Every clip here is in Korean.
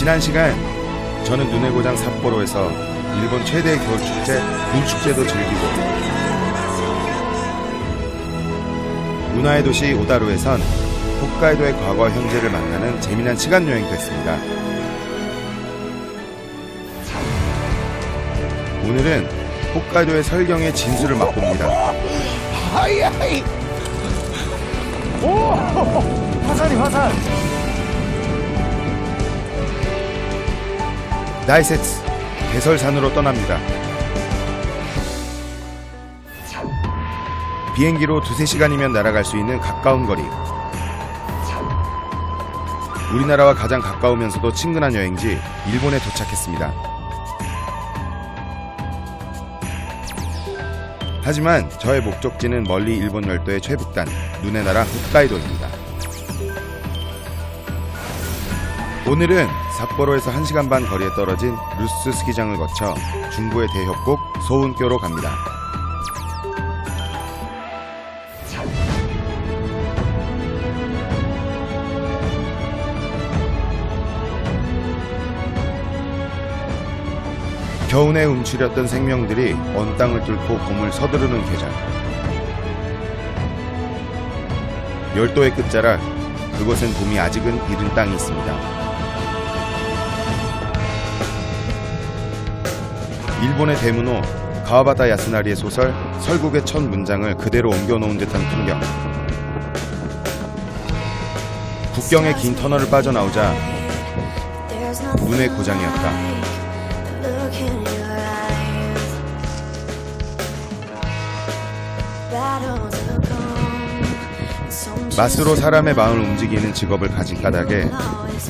지난 시간 저는 눈의 고장 삿포로에서 일본 최대의 겨울축제 분축제도 즐기고 문화의 도시 오다루에선 홋카이도의 과거와 현재를 만나는 재미난 시간 여행도 했습니다. 오늘은 홋카이도의 설경의 진수를 맛봅니다. 하이하이. 오! 화산이 화산. 나이세츠 대설산으로 떠납니다. 비행기로 2~3시간이면 날아갈 수 있는 가까운 거리. 우리나라와 가장 가까우면서도 친근한 여행지 일본에 도착했습니다. 하지만 저의 목적지는 멀리 일본 열도의 최북단 눈의 나라 홋카이도입니다. 오늘은 삿포로에서 1시간 반 거리에 떨어진 루스 스키장을 거쳐 중부의 대협곡 소운교로 갑니다. 겨우내 움츠렸던 생명들이 언 땅을 뚫고 봄을 서두르는 계절. 열도의 끝자락, 그곳엔 봄이 아직은 이른 땅이 있습니다. 일본의 대문호 가와바타 야스나리의 소설 설국의 첫 문장을 그대로 옮겨놓은 듯한 풍경. 국경의 긴 터널을 빠져나오자 눈의 고장이었다. 맛으로 사람의 마음을 움직이는 직업을 가진 까닭에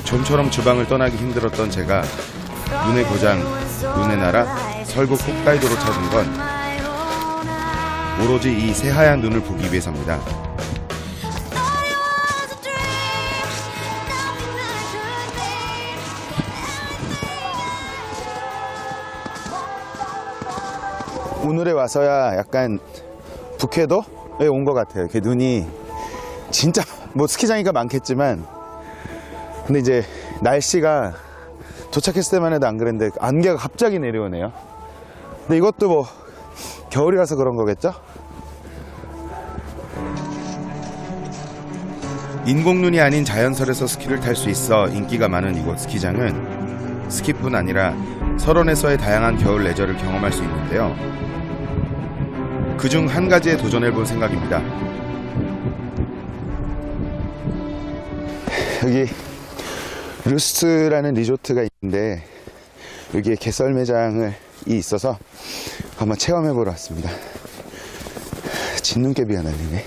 좀처럼 주방을 떠나기 힘들었던 제가 눈의 고장, 눈의 나라, 설국 홋카이도로 찾은 건 오로지 이 새하얀 눈을 보기 위해서입니다. 오늘에 와서야 약간 북해도에 온 것 같아요. 이렇게 눈이 진짜 뭐 스키장이니까 많겠지만 근데 이제 날씨가 도착했을 때만 해도 안 그랬는데 안개가 갑자기 내려오네요. 근데 이것도 뭐 겨울이라서 그런 거겠죠? 인공눈이 아닌 자연설에서 스키를 탈 수 있어 인기가 많은 이곳 스키장은 스키뿐 아니라 설원에서의 다양한 겨울 레저를 경험할 수 있는데요. 그중 한 가지에 도전해볼 생각입니다. 여기 루스라는 리조트가 있는데 여기에 개썰매장이 있어서 한번 체험해보러 왔습니다. 진눈깨비가 날리네.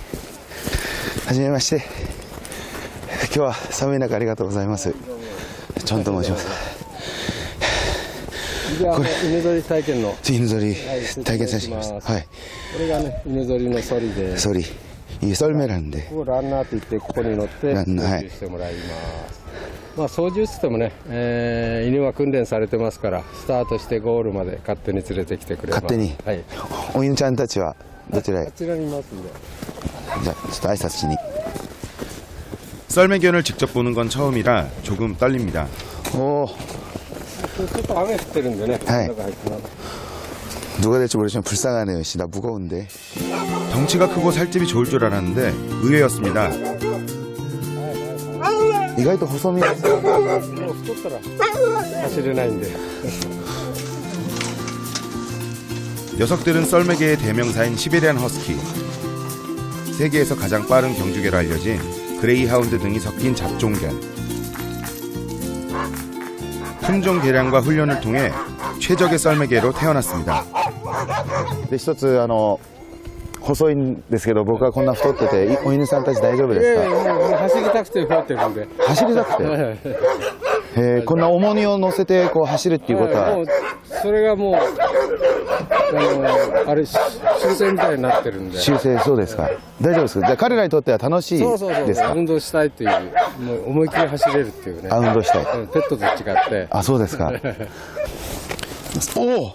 하지메마시테. 今日は寒い中ありがとうございます。ちょんと申します。これ犬ぞり体験の犬ぞり体験させてもらいます。はい。これがね犬ぞりのソリで。ソリ。いい썰매라는데。ここランナーといってここに乗って操縦してもらいます。まあ操縦してもね、犬は訓練されてますからスタートしてゴールまで勝手に連れてきてくれます。勝手に。はい。お犬ちゃんたちはどちらへ？あちらにいますんで。じゃあちょっと挨拶しに。 썰매견을 직접 보는 건 처음이라 조금 떨립니다. 오. 안에 있는데 누가 될지 모르지만 불쌍하네요. 나 무거운데. 덩치가 크고 살집이 좋을 줄 알았는데 의외였습니다. 이가이도 호소미. 녀석들은 썰매계의 대명사인 시베리안 허스키. 세계에서 가장 빠른 경주계로 알려진 그레이하운드 등이 섞인 잡종견. 품종 개량과 훈련을 통해 최적의 썰매개로 태어났습니다. 一つ細いんですけど僕はこんな太っててお犬さんたち大丈夫ですか？走りたくて太ってるんで。走りたくて。こんな重荷を乗せてこう走るっていうことは。それがもうあれ修正みたいになってるんで。修正そうですか。大丈夫ですか。じゃあ彼らにとっては楽しいですか？そう。運動したいっていうもう思いっきり走れるっていうね。運動したい。ペットと違って。あ、そうですか。おお。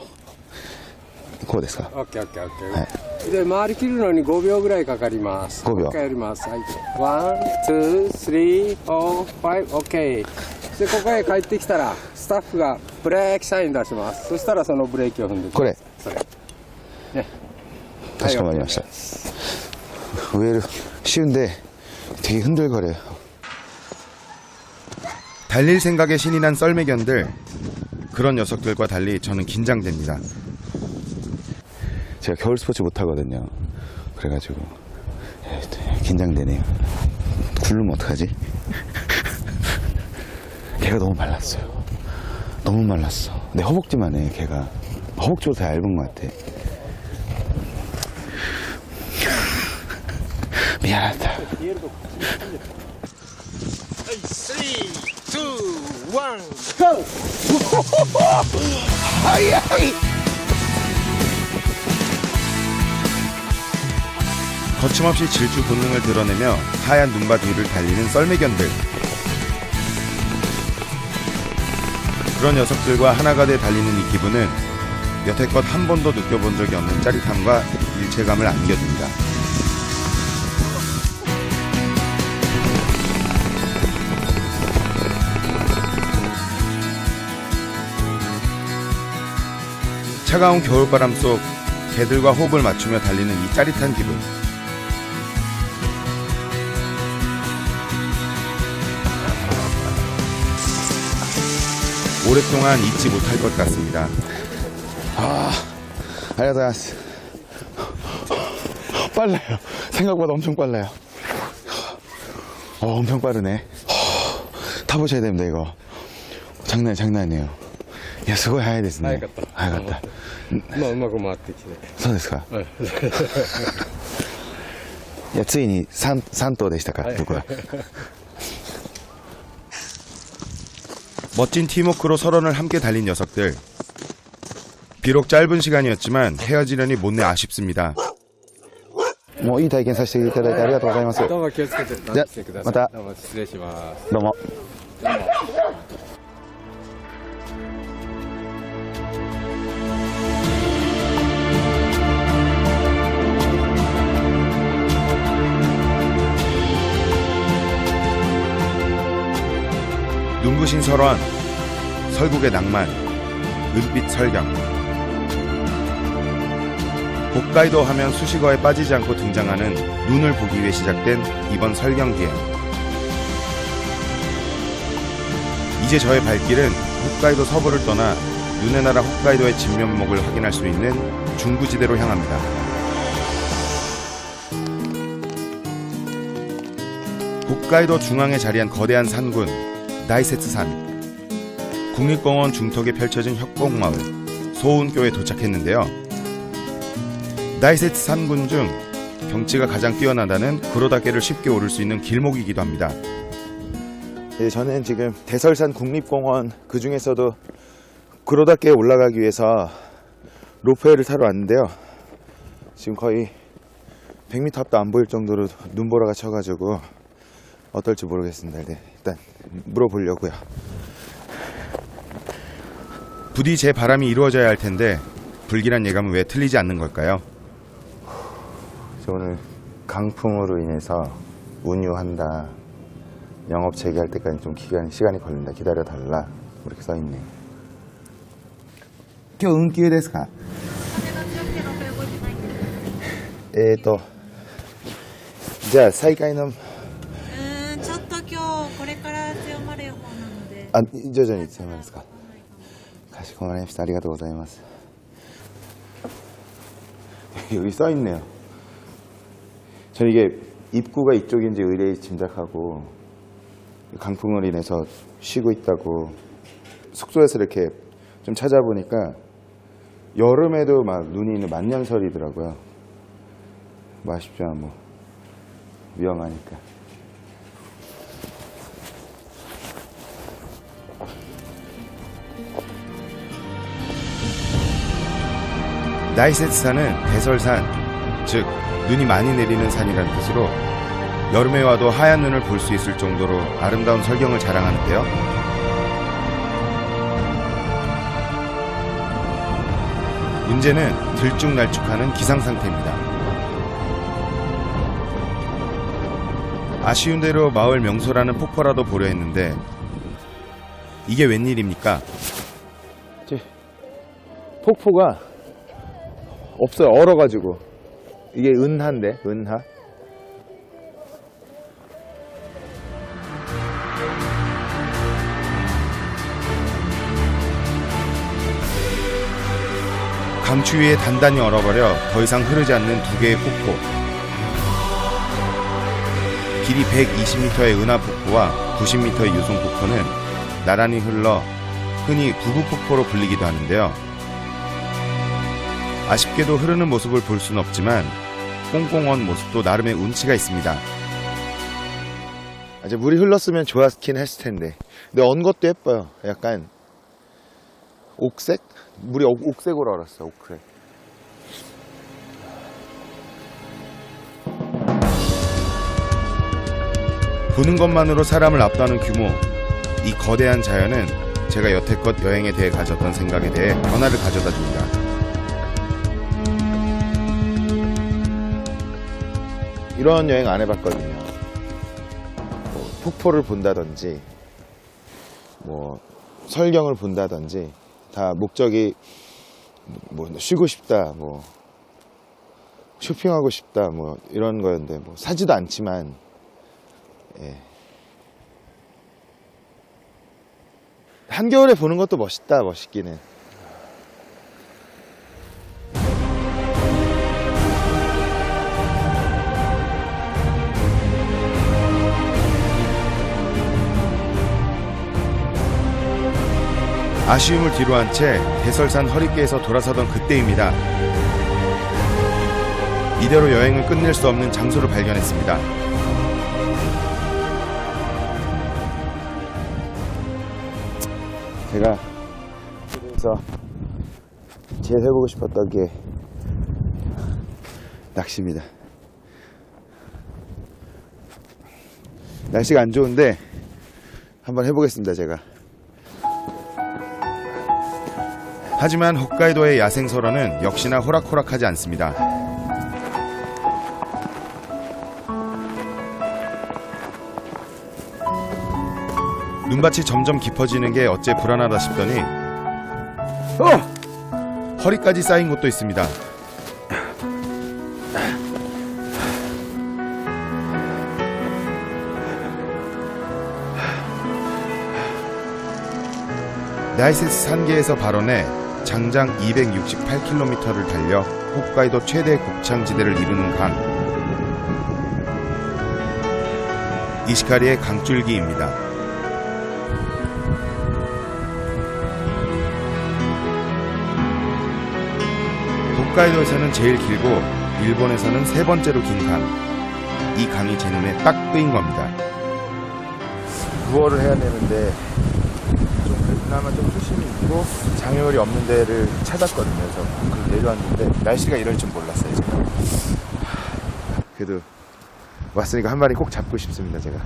こうですか。オッケー。はい。で回りきるのに5秒ぐらいかかります。5秒。もう一回やります。はい。1、2、3、4、5、オッケー。でここへ帰ってきたらスタッフがブレーキサイン出します。そしたらそのブレーキを踏んでください。それね。 다시 가만히마시다. 의외로 쉬운데 되게 흔들거려요. 달릴 생각에 신이 난 썰매견들, 그런 녀석들과 달리 저는 긴장됩니다. 제가 겨울 스포츠 못하거든요. 그래가지고 긴장되네요. 굴르면 어떡하지? 걔가 너무 말랐어요. 너무 말랐어. 내 허벅지만 해. 걔가 허벅지보다 더 얇은 것 같아. 미안하다. 3, 2, 1, GO! 하이하이! 거침없이 질주 본능을 드러내며 하얀 눈밭 위를 달리는 썰매견들. 그런 녀석들과 하나가 돼 달리는 이 기분은 여태껏 한 번도 느껴본 적이 없는 짜릿함과 일체감을 안겨줍니다. 차가운 겨울바람 속 개들과 호흡을 맞추며 달리는 이 짜릿한 기분. 오랫동안 잊지 못할 것 같습니다. 알겠습니다. 빨라요. 생각보다 엄청 빨라요. 엄청 빠르네. 타보셔야 됩니다, 이거. 장난 아니에요. 야, すごい早いですね。早かった。まあうまく回ってきて。そうですか。はい。いや、ついに3頭でしたか、僕は。 멋진 팀워크로 설원을 함께 달린 녀석들. 비록 짧은 시간이었지만 헤어지려니 못내 아쉽습니다. もういい体験させていただいてありがとうございます。どうも気をつけてじゃあしてください。またどうも失礼します。どうも。 눈부신 설원, 설국의 낭만, 은빛 설경. 홋카이도 하면 수식어에 빠지지 않고 등장하는 눈을 보기 위해 시작된 이번 설경 기행. 이제 저의 발길은 홋카이도 서부를 떠나 눈의 나라 홋카이도의 진면목을 확인할 수 있는 중부지대로 향합니다. 홋카이도 중앙에 자리한 거대한 산군 다이세츠산. 국립공원 중턱에 펼쳐진 협곡마을 소운교에 도착했는데요. 다이세츠 산군 중 경치가 가장 뛰어나다는 구로다케를 쉽게 오를 수 있는 길목이기도 합니다. 네, 저는 지금 대설산 국립공원 그 중에서도 구로다케에 올라가기 위해서 로프웨이를 타러 왔는데요. 지금 거의 100m 앞도 안 보일 정도로 눈보라가 쳐가지고 어떨지 모르겠습니다. 네, 일단 물어보려고요. 부디 제 바람이 이루어져야 할 텐데 불길한 예감은 왜 틀리지 않는 걸까요? 오늘 강풍으로 인해서 운유한다, 영업 재개할 때까지 좀 시간이 걸린다, 기다려달라 이렇게 써있네요. 今日運休ですか？じゃあ再開のちょっと今日これから強まる予報なので。徐々に強まるんですか？かしこまりました。ありがとうございます。여기 써있네요. 저 이게 입구가 이쪽인지 의뢰의 짐작하고 강풍으로 인해서 쉬고 있다고 숙소에서 이렇게 좀 찾아보니까 여름에도 막 눈이 있는 만년설이더라고요. 뭐 아쉽지만 뭐 위험하니까. 다이세츠산은 대설산, 즉 눈이 많이 내리는 산이라는 뜻으로 여름에 와도 하얀 눈을 볼 수 있을 정도로 아름다운 설경을 자랑하는데요. 문제는 들쭉날쭉하는 기상 상태입니다. 아쉬운 대로 마을 명소라는 폭포라도 보려 했는데 이게 웬일입니까? 폭포가 없어요. 얼어가지고. 이게 은하인데, 은하. 강추위에 단단히 얼어버려 더 이상 흐르지 않는 두 개의 폭포. 길이 120m의 은하폭포와 90m의 유송폭포는 나란히 흘러 흔히 부부폭포로 불리기도 하는데요. 아쉽게도 흐르는 모습을 볼 수는 없지만 꽁꽁 언 모습도 나름의 운치가 있습니다. 이제 물이 흘렀으면 좋았긴 했을 텐데. 근데 언 것도 예뻐요. 약간 옥색? 물이 옥색으로 얼었어, 옥색. 보는 것만으로 사람을 압도하는 규모, 이 거대한 자연은 제가 여태껏 여행에 대해 가졌던 생각에 대해 변화를 가져다 줍니다. 이런 여행 안 해봤거든요. 뭐 폭포를 본다든지, 뭐 설경을 본다든지, 다 목적이 뭐 쉬고 싶다, 뭐 쇼핑하고 싶다, 뭐 이런 거였는데, 뭐 사지도 않지만, 예. 한겨울에 보는 것도 멋있다, 멋있기는. 아쉬움을 뒤로한 채 대설산 허리께에서 돌아서던 그때입니다. 이대로 여행을 끝낼 수 없는 장소를 발견했습니다. 제가 그래서 제일 해보고 싶었던 게 낚시입니다. 날씨가 안 좋은데 한번 해보겠습니다, 제가. 하지만 홋카이도의 야생설어는 역시나 호락호락하지 않습니다. 눈밭이 점점 깊어지는 게 어째 불안하다 싶더니 허리까지 쌓인 곳도 있습니다. 나이세스 산계에서 발원해 장장 268km를 달려 홋카이도 최대 곡창지대를 이루는 강, 이시카리의 강줄기입니다. 홋카이도에서는 제일 길고 일본에서는 세 번째로 긴 강, 이 강이 제 눈에 딱 뜨인 겁니다. 구월을 해야 되는데 좀 그나마 좀 수심이 있고 장애물이 없는 데를 찾았거든요. 그래서 그걸 내려왔는데 날씨가 이럴 줄 몰랐어요, 제가. 그래도 왔으니까 한 마리 꼭 잡고 싶습니다, 제가.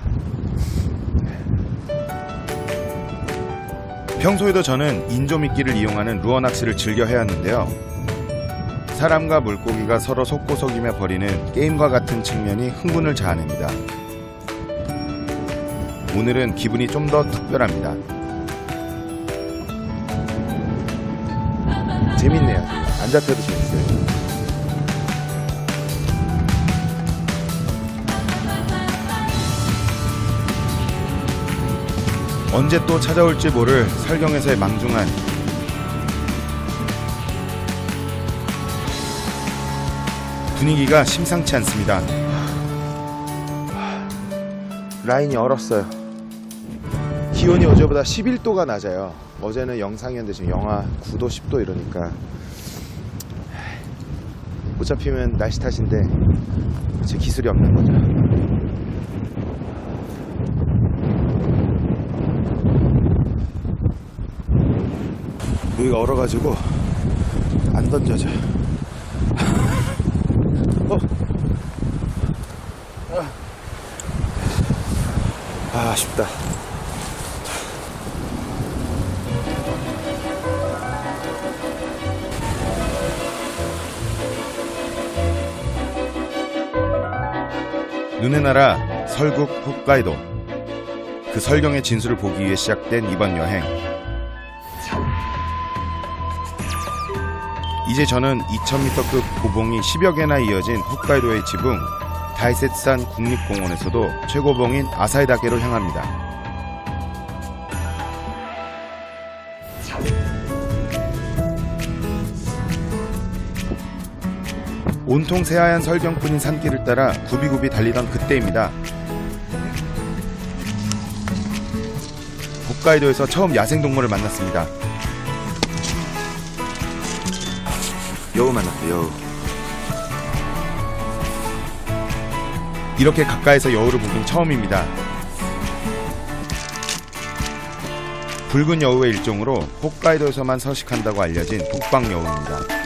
평소에도 저는 인조미끼를 이용하는 루어 낚시를 즐겨 해왔는데요. 사람과 물고기가 서로 속고속이며 벌이는 게임과 같은 측면이 흥분을 자아냅니다. 오늘은 기분이 좀 더 특별합니다. 재밌네요. 안 잡혀도 재밌어요. 언제 또 찾아올지 모를 설경에서의 망중한 분위기가 심상치 않습니다. 라인이 얼었어요. 기온이 어제보다 11도가 낮아요. 어제는 영상이었는데 지금 영하 9도, 10도 이러니까 못 잡히면 날씨 탓인데 제 기술이 없는 거죠. 여기가 얼어가지고 안 던져져요. 아쉽다. 눈의 나라 설국 홋카이도. 그 그 설경의 진수를 보기 위해 시작된 이번 여행. 이제 저는 2000m급 고봉이 10여 개나 이어진 홋카이도의 지붕 다이셋산 국립공원에서도 최고봉인 아사히다케로 향합니다. 온통 새하얀 설경뿐인 산길을 따라 굽이굽이 달리던 그때입니다. 홋카이도에서 처음 야생동물을 만났습니다. 여우 만났대, 여우. 이렇게 가까이서 여우를 보긴 처음입니다. 붉은 여우의 일종으로 홋카이도에서만 서식한다고 알려진 독방여우입니다.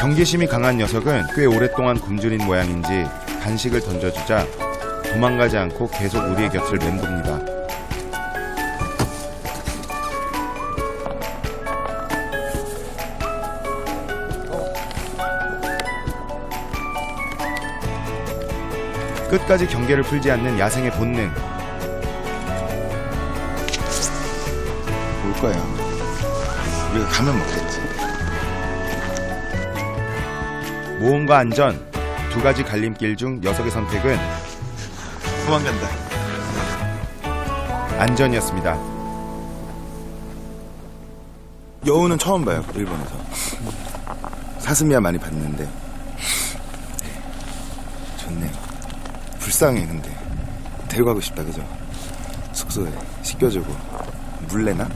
경계심이 강한 녀석은 꽤 오랫동안 굶주린 모양인지 간식을 던져주자 도망가지 않고 계속 우리의 곁을 맴돕니다. 끝까지 경계를 풀지 않는 야생의 본능. 올 거야. 우리가 가면 먹겠지. 모험과 안전, 두 가지 갈림길 중 녀석의 선택은 도망간다. 안전이었습니다. 여우는 처음 봐요, 일본에서. 사슴이야 많이 봤는데. 좋네요. 불쌍해, 근데. 데려가고 싶다, 그죠? 숙소에 씻겨주고. 물래나?